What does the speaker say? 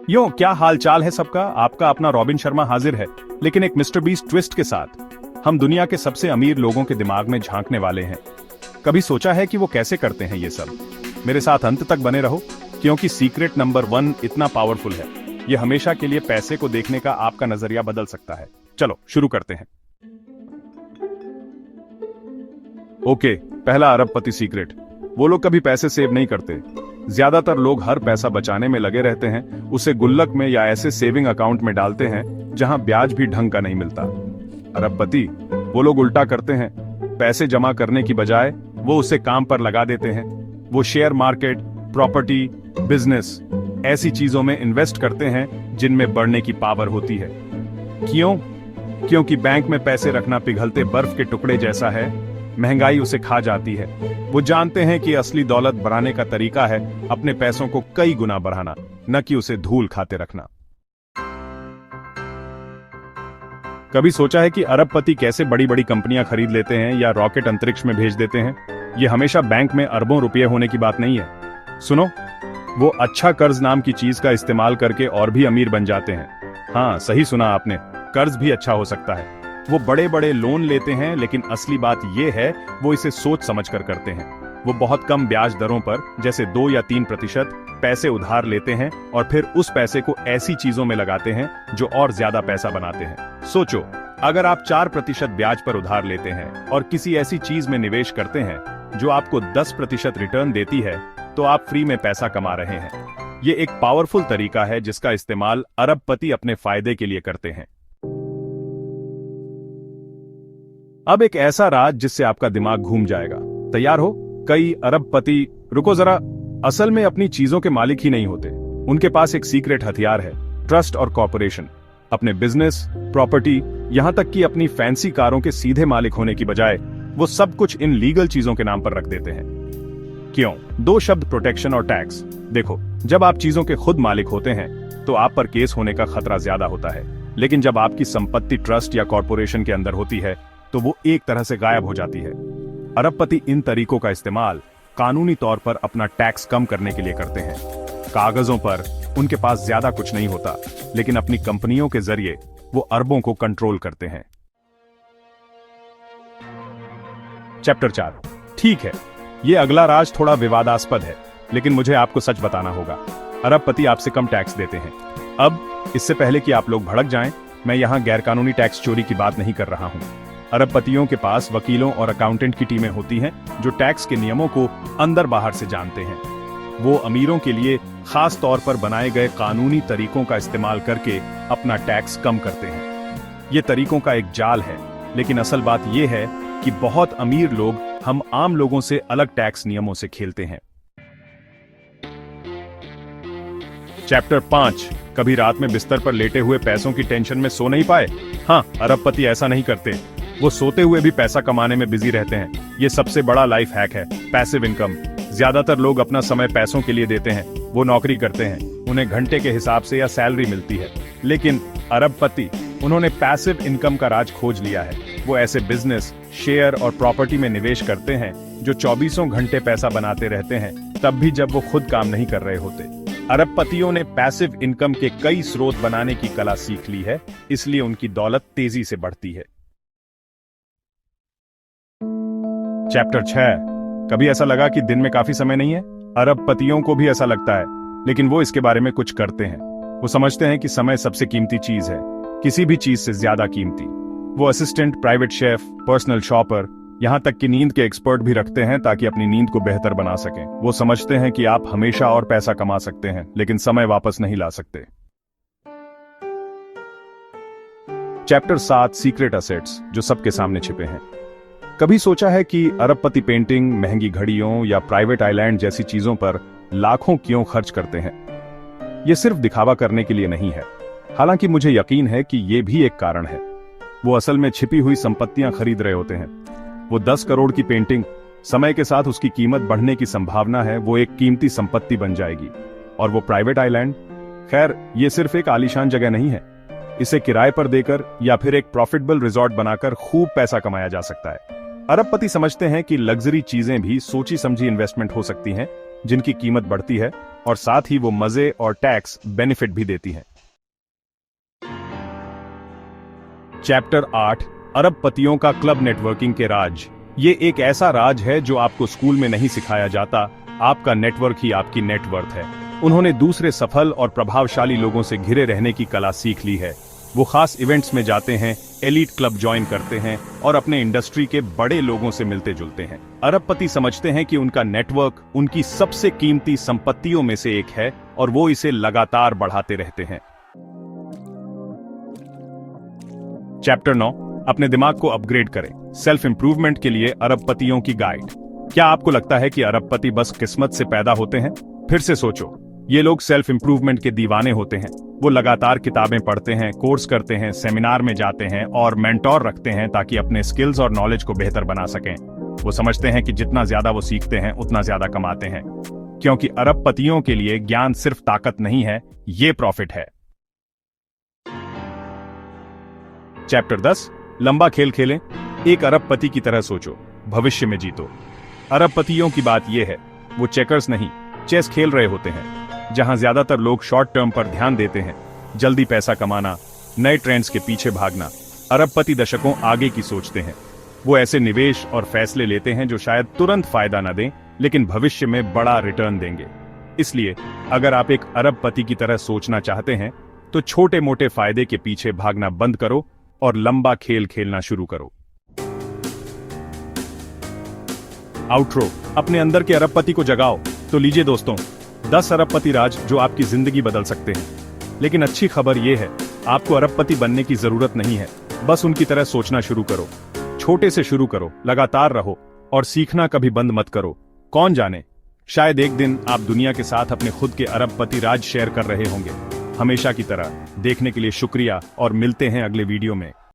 यो क्या हाल चाल है सबका। आपका अपना रॉबिन शर्मा हाजिर है, लेकिन एक मिस्टर बीस्ट ट्विस्ट के साथ। हम दुनिया के सबसे अमीर लोगों के दिमाग में झांकने वाले हैं। कभी सोचा है कि वो कैसे करते हैं ये सब? मेरे साथ अंत तक बने रहो, क्योंकि सीक्रेट नंबर 1 इतना पावरफुल है, ये हमेशा के लिए पैसे को देखने का आपका नजरिया बदल सकता है। चलो शुरू करते हैं। ओके, पहला अरबपति सीक्रेट। वो लोग कभी पैसे सेव नहीं करते। ज्यादातर लोग हर पैसा बचाने में लगे रहते हैं, उसे गुल्लक में या ऐसे सेविंग अकाउंट में डालते हैं जहां ब्याज भी ढंग का नहीं मिलता। अरबपति वो लोग उल्टा करते हैं, पैसे जमा करने की बजाय वो उसे काम पर लगा देते हैं। वो शेयर मार्केट, प्रॉपर्टी, बिजनेस ऐसी चीजों में इन्वेस्ट करते हैं जिनमें बढ़ने की पावर होती है। क्यों? क्योंकि बैंक में पैसे रखना पिघलते बर्फ के टुकड़े जैसा है, महंगाई उसे खा जाती है। वो जानते हैं कि असली दौलत बढ़ाने का तरीका है अपने पैसों को कई गुना बढ़ाना, न कि उसे धूल खाते रखना। कभी सोचा है कि अरबपति कैसे बड़ी बड़ी कंपनियां खरीद लेते हैं या रॉकेट अंतरिक्ष में भेज देते हैं? ये हमेशा बैंक में अरबों रुपये होने की बात नहीं है। सुनो, वो अच्छा कर्ज नाम की चीज का इस्तेमाल करके और भी अमीर बन जाते हैं। हाँ, सही सुना आपने, कर्ज भी अच्छा हो सकता है। वो बड़े बड़े लोन लेते हैं, लेकिन असली बात ये है वो इसे सोच समझ कर करते हैं। वो बहुत कम ब्याज दरों पर, जैसे 2 या 3% पैसे उधार लेते हैं और फिर उस पैसे को ऐसी चीजों में लगाते हैं जो और ज्यादा पैसा बनाते हैं। सोचो, अगर आप 4% ब्याज पर उधार लेते हैं और किसी ऐसी चीज में निवेश करते हैं जो आपको 10% रिटर्न देती है, तो आप फ्री में पैसा कमा रहे हैं। ये एक पावरफुल तरीका है जिसका इस्तेमाल अरबपति अपने फायदे के लिए करते हैं। अब एक ऐसा राज जिससे आपका दिमाग घूम जाएगा। तैयार हो? कई अरबपति, रुको जरा, असल में अपनी चीजों के मालिक ही नहीं होते। उनके पास एक सीक्रेट हथियार है, ट्रस्ट और कॉर्पोरेशन। अपने बिजनेस, प्रॉपर्टी, यहां तक कि अपनी फैंसी कारों के सीधे मालिक होने की बजाय वो सब कुछ इन लीगल चीजों के नाम पर रख देते हैं। क्यों? 2 शब्द, प्रोटेक्शन और टैक्स। देखो, जब आप चीजों के खुद मालिक होते हैं तो आप पर केस होने का खतरा ज्यादा होता है, लेकिन जब आपकी संपत्ति ट्रस्ट या कॉर्पोरेशन के अंदर होती है तो वो एक तरह से गायब हो जाती है। अरबपति इन तरीकों का इस्तेमाल कानूनी तौर पर अपना टैक्स कम करने के लिए करते हैं। कागजों पर उनके पास ज्यादा कुछ नहीं होता, लेकिन अपनी कंपनियों के जरिए वो अरबों को कंट्रोल करते हैं। चैप्टर 4। ठीक है, ये अगला राज थोड़ा विवादास्पद है, लेकिन मुझे आपको सच बताना होगा। अरबपति आपसे कम टैक्स देते हैं। अब इससे पहले कि आप लोग भड़क जाएं, मैं यहां गैरकानूनी टैक्स चोरी की बात नहीं कर रहा हूं। अरबपतियों के पास वकीलों और अकाउंटेंट की टीमें होती हैं जो टैक्स के नियमों को अंदर बाहर से जानते हैं। वो अमीरों के लिए खास तौर पर बनाए गए कानूनी तरीकों का इस्तेमाल करके अपना टैक्स कम करते हैं। ये तरीकों का एक जाल है, लेकिन असल बात यह है कि बहुत अमीर लोग हम आम लोगों से अलग टैक्स नियमों से खेलते हैं। चैप्टर 5। कभी रात में बिस्तर पर लेटे हुए पैसों की टेंशन में सो नहीं पाए? हाँ, अरबपति ऐसा नहीं करते। वो सोते हुए भी पैसा कमाने में बिजी रहते हैं। ये सबसे बड़ा लाइफ हैक है, पैसिव इनकम। ज्यादातर लोग अपना समय पैसों के लिए देते हैं। वो नौकरी करते हैं, उन्हें घंटे के हिसाब से या सैलरी मिलती है। लेकिन अरबपति, उन्होंने पैसिव इनकम का राज खोज लिया है। वो ऐसे बिजनेस, शेयर और प्रॉपर्टी में निवेश करते हैं जो 24 घंटे पैसा बनाते रहते हैं, तब भी जब वो खुद काम नहीं कर रहे होते। अरबपतियों ने पैसिव इनकम के कई स्रोत बनाने की कला सीख ली है, इसलिए उनकी दौलत तेजी से बढ़ती है। चैप्टर 6। कभी ऐसा लगा कि दिन में काफी समय नहीं है? अरबपतियों को भी ऐसा लगता है, लेकिन वो इसके बारे में कुछ करते हैं। वो समझते हैं कि समय सबसे कीमती चीज है, किसी भी चीज से ज्यादा कीमती। वो assistant, private chef, personal shopper, यहां तक कि नींद के एक्सपर्ट भी रखते हैं ताकि अपनी नींद को बेहतर बना सकें। वो समझते हैं कि आप हमेशा और पैसा कमा सकते हैं, लेकिन समय वापस नहीं ला सकते। चैप्टर 7। सीक्रेट असेट्स जो सबके सामने छिपे हैं। कभी सोचा है कि अरबपति पेंटिंग, महंगी घड़ियों या प्राइवेट आइलैंड जैसी चीजों पर लाखों क्यों खर्च करते हैं? ये सिर्फ दिखावा करने के लिए नहीं है, हालांकि मुझे यकीन है कि ये भी एक कारण है। वो असल में छिपी हुई संपत्तियां खरीद रहे होते हैं। वो 10 करोड़ की पेंटिंग, समय के साथ उसकी कीमत बढ़ने की संभावना है वो एक कीमती संपत्ति बन जाएगी। और वो प्राइवेट आइलैंड, खैर ये सिर्फ एक आलीशान जगह नहीं है। इसे किराए पर देकर या फिर एक प्रॉफिटेबल रिजॉर्ट बनाकर खूब पैसा कमाया जा सकता है। अरबपति समझते हैं कि लग्जरी चीजें भी सोची समझी इन्वेस्टमेंट हो सकती हैं, जिनकी कीमत बढ़ती है और साथ ही वो मजे और टैक्स बेनिफिट भी देती हैं। चैप्टर 8 अरबपतियों का क्लब नेटवर्किंग के राज। ये एक ऐसा राज है जो आपको स्कूल में नहीं सिखाया जाता। आपका नेटवर्क ही आपकी नेटवर्थ है। उन्होंने दूसरे सफल और प्रभावशाली लोगों से घिरे रहने की कला सीख ली है। वो खास इवेंट्स में जाते हैं, एलीट क्लब ज्वाइन करते हैं और अपने इंडस्ट्री के बड़े लोगों से मिलते जुलते हैं। अरबपति समझते हैं कि उनका नेटवर्क उनकी सबसे कीमती संपत्तियों में से एक है और वो इसे लगातार बढ़ाते रहते हैं। चैप्टर 9 अपने दिमाग को अपग्रेड करें। सेल्फ इंप्रूवमेंट के लिए अरबपतियों की गाइड। क्या आपको लगता है कि अरबपति बस किस्मत से पैदा होते हैं? फिर से सोचो, ये लोग सेल्फ इंप्रूवमेंट के दीवाने होते हैं। वो लगातार किताबें पढ़ते हैं, कोर्स करते हैं, सेमिनार में जाते हैं और मेंटोर रखते हैं ताकि अपने स्किल्स और नॉलेज को बेहतर बना सकें। वो समझते हैं कि जितना ज्यादा वो सीखते हैं उतना ज्यादा कमाते हैं, क्योंकि अरबपतियों के लिए ज्ञान सिर्फ ताकत नहीं है, ये प्रॉफिट है। चैप्टर 10 लंबा खेल खेलें। एक अरबपति की तरह सोचो, भविष्य में जीतो। अरबपतियों की बात यह है, वो चेकर्स नहीं, चेस खेल रहे होते हैं, जहां ज्यादातर लोग शॉर्ट टर्म पर ध्यान देते हैं। जल्दी पैसा कमाना, नए ट्रेंड्स के पीछे भागना। अरबपति दशकों आगे की सोचते हैं। वो ऐसे निवेश और फैसले लेते हैं जो शायद तुरंत फायदा न दें, लेकिन भविष्य में बड़ा रिटर्न देंगे। इसलिए अगर आप एक अरबपति की तरह सोचना चाहते हैं तो छोटे मोटे फायदे के पीछे भागना बंद करो और लंबा खेल खेलना शुरू करो। आउट्रो, अपने अंदर के अरबपति को जगाओ। तो लीजिए दोस्तों, 10 अरबपति राज जो आपकी जिंदगी बदल सकते हैं। लेकिन अच्छी खबर यह है, आपको अरबपति बनने की जरूरत नहीं है। बस उनकी तरह सोचना शुरू करो। छोटे से शुरू करो, लगातार रहो और सीखना कभी बंद मत करो। कौन जाने, शायद एक दिन आप दुनिया के साथ अपने खुद के अरबपति राज शेयर कर रहे होंगे। हमेशा की तरह देखने के लिए शुक्रिया और मिलते हैं अगले वीडियो में।